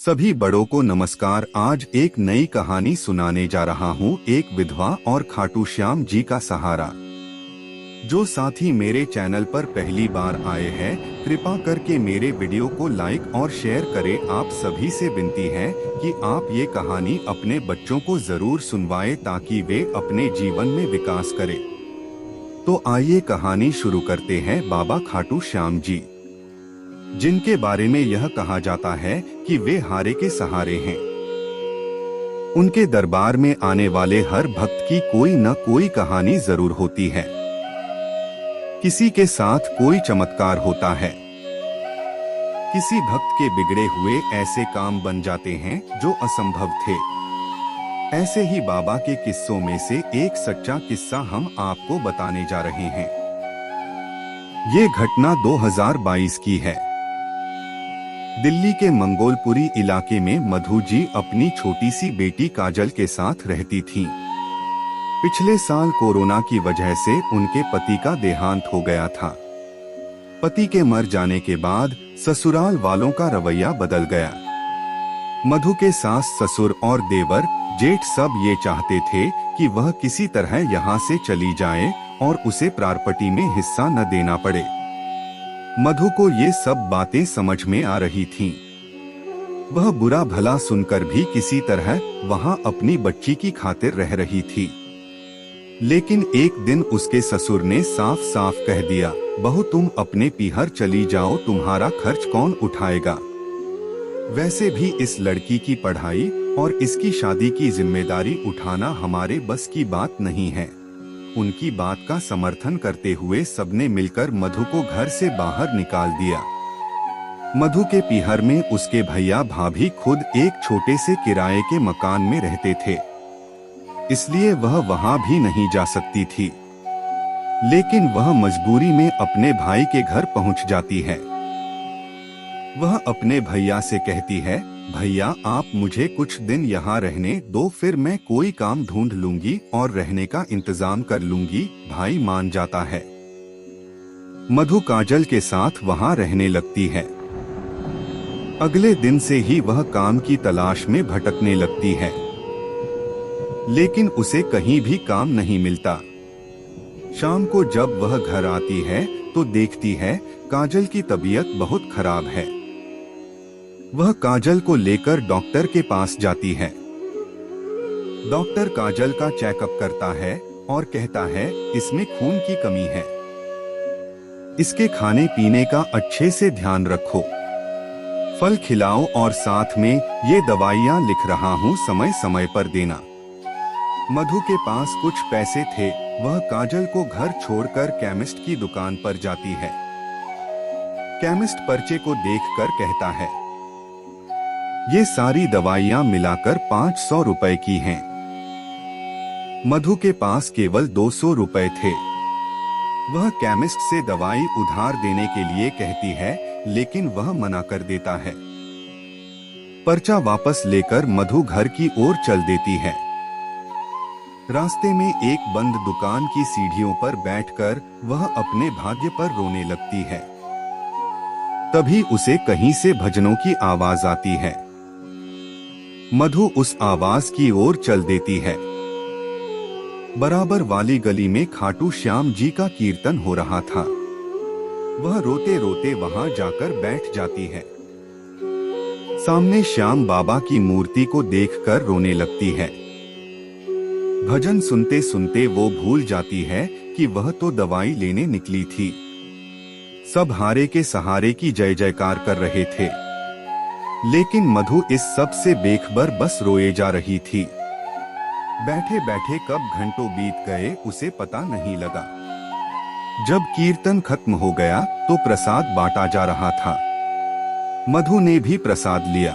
सभी बड़ों को नमस्कार। आज एक नई कहानी सुनाने जा रहा हूँ, एक विधवा और खाटू श्याम जी का सहारा। जो साथी मेरे चैनल पर पहली बार आए हैं, कृपा करके मेरे वीडियो को लाइक और शेयर करें। आप सभी से विनती है कि आप ये कहानी अपने बच्चों को जरूर सुनवाएं ताकि वे अपने जीवन में विकास करें। तो आइए कहानी शुरू करते हैं। बाबा खाटू श्याम जी, जिनके बारे में यह कहा जाता है कि वे हारे के सहारे हैं। उनके दरबार में आने वाले हर भक्त की कोई न कोई कहानी जरूर होती है। किसी के साथ कोई चमत्कार होता है, किसी भक्त के बिगड़े हुए ऐसे काम बन जाते हैं जो असंभव थे। ऐसे ही बाबा के किस्सों में से एक सच्चा किस्सा हम आपको बताने जा रहे हैं। ये घटना 2022 की है। दिल्ली के मंगोलपुरी इलाके में मधु जी अपनी छोटी सी बेटी काजल के साथ रहती थीं। पिछले साल कोरोना की वजह से उनके पति का देहांत हो गया था। पति के मर जाने के बाद ससुराल वालों का रवैया बदल गया। मधु के सास ससुर और देवर जेठ सब ये चाहते थे कि वह किसी तरह यहाँ से चली जाए और उसे प्रॉपर्टी में हिस्सा न देना पड़े। मधु को ये सब बातें समझ में आ रही थीं। वह बुरा भला सुनकर भी किसी तरह वहाँ अपनी बच्ची की खातिर रह रही थी। लेकिन एक दिन उसके ससुर ने साफ साफ कह दिया, बहू तुम अपने पीहर चली जाओ, तुम्हारा खर्च कौन उठाएगा। वैसे भी इस लड़की की पढ़ाई और इसकी शादी की जिम्मेदारी उठाना हमारे बस की बात नहीं है। उनकी बात का समर्थन करते हुए सबने मिलकर मधु को घर से बाहर निकाल दिया। मधु के पीहर में उसके भैया भाभी खुद एक छोटे से किराए के मकान में रहते थे, इसलिए वह वहां भी नहीं जा सकती थी। लेकिन वह मजबूरी में अपने भाई के घर पहुंच जाती है। वह अपने भैया से कहती है, भैया आप मुझे कुछ दिन यहाँ रहने दो, फिर मैं कोई काम ढूंढ लूंगी और रहने का इंतजाम कर लूंगी। भाई मान जाता है। मधु काजल के साथ वहाँ रहने लगती है। अगले दिन से ही वह काम की तलाश में भटकने लगती है, लेकिन उसे कहीं भी काम नहीं मिलता। शाम को जब वह घर आती है तो देखती है काजल की तबीयत बहुत खराब है। वह काजल को लेकर डॉक्टर के पास जाती है। डॉक्टर काजल का चेकअप करता है और कहता है इसमें खून की कमी है, इसके खाने पीने का अच्छे से ध्यान रखो, फल खिलाओ और साथ में ये दवाइयाँ लिख रहा हूँ समय समय पर देना। मधु के पास कुछ पैसे थे। वह काजल को घर छोड़कर केमिस्ट की दुकान पर जाती है। केमिस्ट पर्चे को देखकर कहता है, ये सारी दवाइयाँ मिलाकर 500 रुपए की हैं। मधु के पास केवल 200 रुपए थे। वह केमिस्ट से दवाई उधार देने के लिए कहती है, लेकिन वह मना कर देता है। पर्चा वापस लेकर मधु घर की ओर चल देती है। रास्ते में एक बंद दुकान की सीढ़ियों पर बैठकर वह अपने भाग्य पर रोने लगती है। तभी उसे कहीं से भजनों की आवाज आती है। मधु उस आवाज की ओर चल देती है। बराबर वाली गली में खाटू श्याम जी का कीर्तन हो रहा था। वह रोते रोते वहां जाकर बैठ जाती है। सामने श्याम बाबा की मूर्ति को देखकर रोने लगती है। भजन सुनते सुनते वो भूल जाती है कि वह तो दवाई लेने निकली थी। सब हारे के सहारे की जय जयकार कर रहे थे, लेकिन मधु इस सब से बेखबर बस रोए जा रही थी। बैठे बैठे कब घंटों बीत गए उसे पता नहीं लगा। जब कीर्तन खत्म हो गया तो प्रसाद बांटा जा रहा था। मधु ने भी प्रसाद लिया।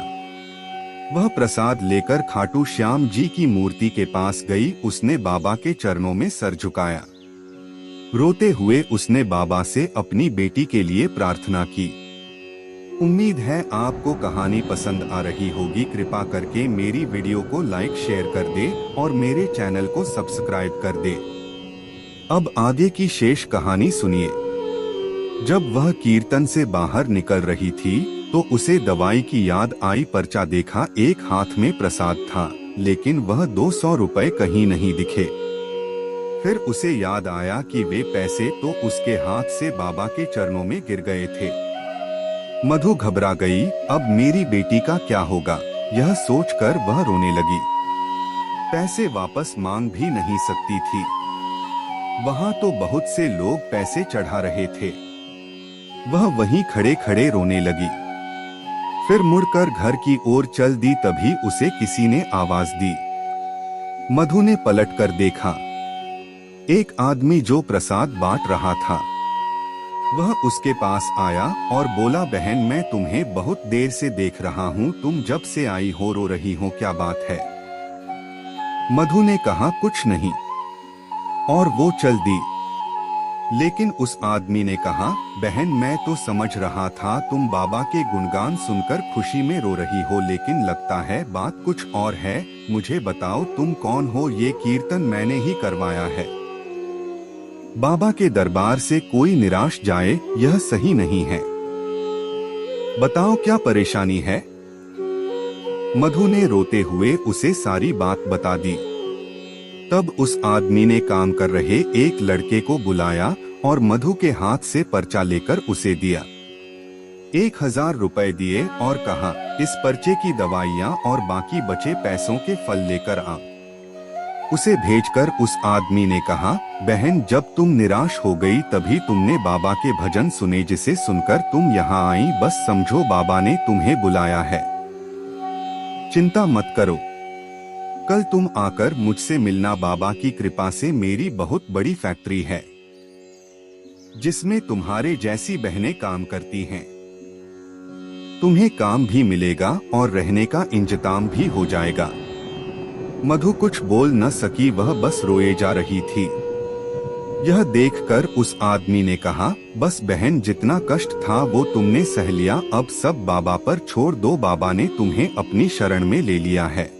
वह प्रसाद लेकर खाटू श्याम जी की मूर्ति के पास गई। उसने बाबा के चरणों में सर झुकाया। रोते हुए उसने बाबा से अपनी बेटी के लिए प्रार्थना की। उम्मीद है आपको कहानी पसंद आ रही होगी। कृपा करके मेरी वीडियो को लाइक शेयर कर दे और मेरे चैनल को सब्सक्राइब कर दे। अब आगे की शेष कहानी सुनिए। जब वह कीर्तन से बाहर निकल रही थी तो उसे दवाई की याद आई। पर्चा देखा, एक हाथ में प्रसाद था, लेकिन वह 200 रुपए कहीं नहीं दिखे। फिर उसे याद आया कि वे पैसे तो उसके हाथ से बाबा के चरणों में गिर गए थे। मधु घबरा गई, अब मेरी बेटी का क्या होगा, यह सोचकर वह रोने लगी। पैसे वापस मांग भी नहीं सकती थी। वहां तो बहुत से लोग पैसे चढ़ा रहे थे। वह वहीं खड़े खड़े रोने लगी। फिर मुड़कर घर की ओर चल दी। तभी उसे किसी ने आवाज दी। मधु ने पलटकर देखा, एक आदमी जो प्रसाद बांट रहा था। वह उसके पास आया और बोला, बहन मैं तुम्हें बहुत देर से देख रहा हूँ, तुम जब से आई हो रो रही हो, क्या बात है? मधु ने कहा, कुछ नहीं, और वो चल दी। लेकिन उस आदमी ने कहा, बहन मैं तो समझ रहा था तुम बाबा के गुणगान सुनकर खुशी में रो रही हो, लेकिन लगता है बात कुछ और है। मुझे बताओ तुम कौन हो? ये कीर्तन मैंने ही करवाया है। बाबा के दरबार से कोई निराश जाए, यह सही नहीं है। बताओ क्या परेशानी है? मधु ने रोते हुए उसे सारी बात बता दी। तब उस आदमी ने काम कर रहे एक लड़के को बुलाया और मधु के हाथ से पर्चा लेकर उसे दिया। 1000 रुपए दिए और कहा, इस पर्चे की दवाइयाँ और बाकी बचे पैसों के फल लेकर आ। उसे भेजकर उस आदमी ने कहा, बहन जब तुम निराश हो गई तभी तुमने बाबा के भजन सुने, जिसे सुनकर तुम यहाँ आई। बस समझो बाबा ने तुम्हें बुलाया है। चिंता मत करो, कल तुम आकर मुझसे मिलना। बाबा की कृपा से मेरी बहुत बड़ी फैक्ट्री है, जिसमें तुम्हारे जैसी बहनें काम करती हैं। तुम्हें काम भी मिलेगा और रहने का इंतजाम भी हो जाएगा। मधु कुछ बोल न सकी, वह बस रोए जा रही थी। यह देखकर उस आदमी ने कहा, बस बहन जितना कष्ट था वो तुमने सह लिया, अब सब बाबा पर छोड़ दो। बाबा ने तुम्हें अपनी शरण में ले लिया है।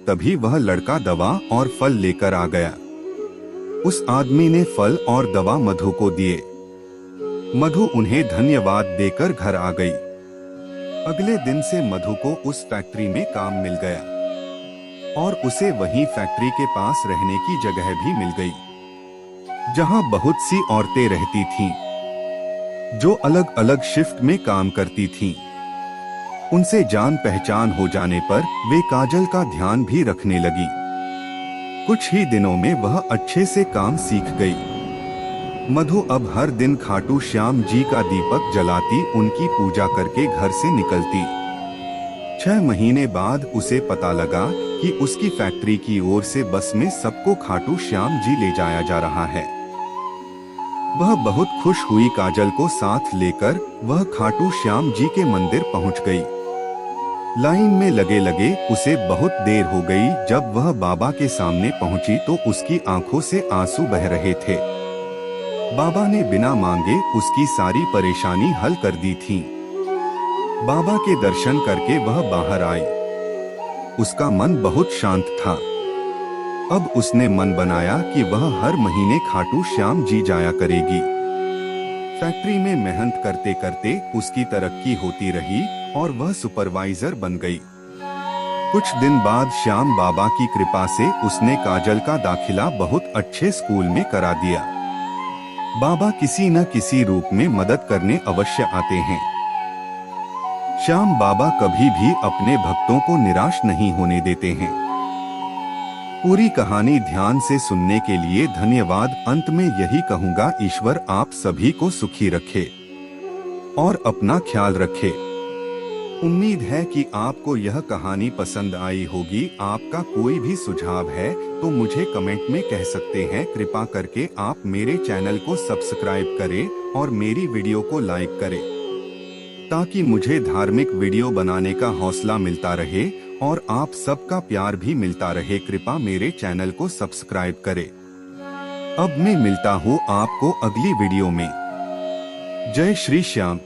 तभी वह लड़का दवा और फल लेकर आ गया। उस आदमी ने फल और दवा मधु को दिए। मधु उन्हें धन्यवाद देकर घर आ गई। अगले दिन से मधु को उस फैक्ट्री में काम मिल गया और उसे वहीं फैक्ट्री के पास रहने की जगह भी मिल गई, जहां बहुत सी औरतें रहती थीं, जो अलग अलग शिफ्ट में काम करती थीं। उनसे जान पहचान हो जाने पर वे काजल का ध्यान भी रखने लगी। कुछ ही दिनों में वह अच्छे से काम सीख गई। मधु अब हर दिन खाटू श्याम जी का दीपक जलाती, उनकी पूजा करके घर से निकलती। 6 महीने बाद उसे पता लगा कि उसकी फैक्ट्री की ओर से बस में सबको खाटू श्याम जी ले जाया जा रहा है। वह बहुत खुश हुई। काजल को साथ लेकर वह खाटू श्याम जी के मंदिर पहुंच गई। लाइन में लगे लगे उसे बहुत देर हो गई। जब वह बाबा के सामने पहुंची तो उसकी आंखों से आंसू बह रहे थे। बाबा ने बिना मांगे उसकी सारी परेशानी हल कर दी थी। बाबा के दर्शन करके वह बाहर आई। उसका मन बहुत शांत था। अब उसने मन बनाया कि वह हर महीने खाटू श्याम जी जाया करेगी। फैक्ट्री में मेहनत करते करते उसकी तरक्की होती रही और वह सुपरवाइजर बन गई। कुछ दिन बाद श्याम बाबा की कृपा से उसने काजल का दाखिला बहुत अच्छे स्कूल में करा दिया। बाबा किसी न किसी रूप में मदद करने अवश्य आते हैं। श्याम बाबा कभी भी अपने भक्तों को निराश नहीं होने देते हैं। पूरी कहानी ध्यान से सुनने के लिए धन्यवाद। अंत में यही कहूँगा, ईश्वर आप सभी को सुखी रखे और अपना ख्याल रखे। उम्मीद है कि आपको यह कहानी पसंद आई होगी। आपका कोई भी सुझाव है तो मुझे कमेंट में कह सकते हैं। कृपा करके आप मेरे चैनल को सब्सक्राइब करें और मेरी वीडियो को लाइक करें, ताकि मुझे धार्मिक वीडियो बनाने का हौसला मिलता रहे और आप सबका प्यार भी मिलता रहे। कृपा मेरे चैनल को सब्सक्राइब करें। अब मैं मिलता हूँ आपको अगली वीडियो में। जय श्री श्याम।